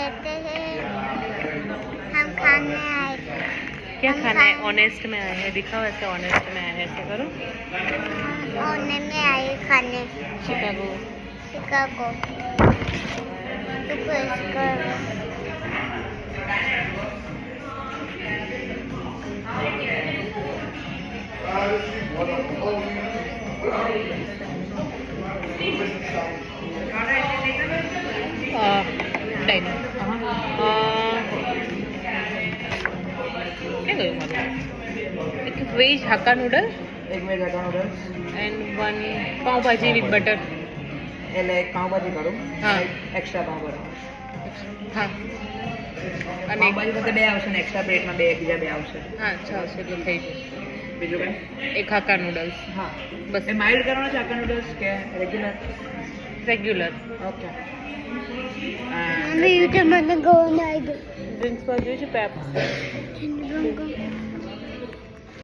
कहते हैं हम खाने आए। क्या खाना है? ऑनेस्ट में आए हैं, दिखाओ ऐसे ऑनेस्ट में आए हैं, ऐसे करो। ओने में आए खाने शिकागो। शिकागो। तो कुछ करो। डाइनिंग क्या गયું મારું? એક વેજ હાક્કા નૂડલ એક veg hakka noodles and one pav bhaji with butter. એટલે એક પાઉંભાજી કરું હા. એક્સ્ટ્રા પાઉંભાજી હા અને પાઉંભાજી સાથે બે આવશે ને એક્સ્ટ્રા પ્લેટમાં બીજા બે આવશે. હા ચાલશે એટલે થઈ જશે. બીજું કંઈ? એક હાક્કા નૂડલ્સ હા બસ. એ માઇલ્ડ કરવાના છે હક્કા નૂડલ્સ કે regular? Regular. Okay. Mummy YouTube મને ગોવામાં આવી ગયું. ડ્રિંક્સમાં જોયું છે પેપ્સી.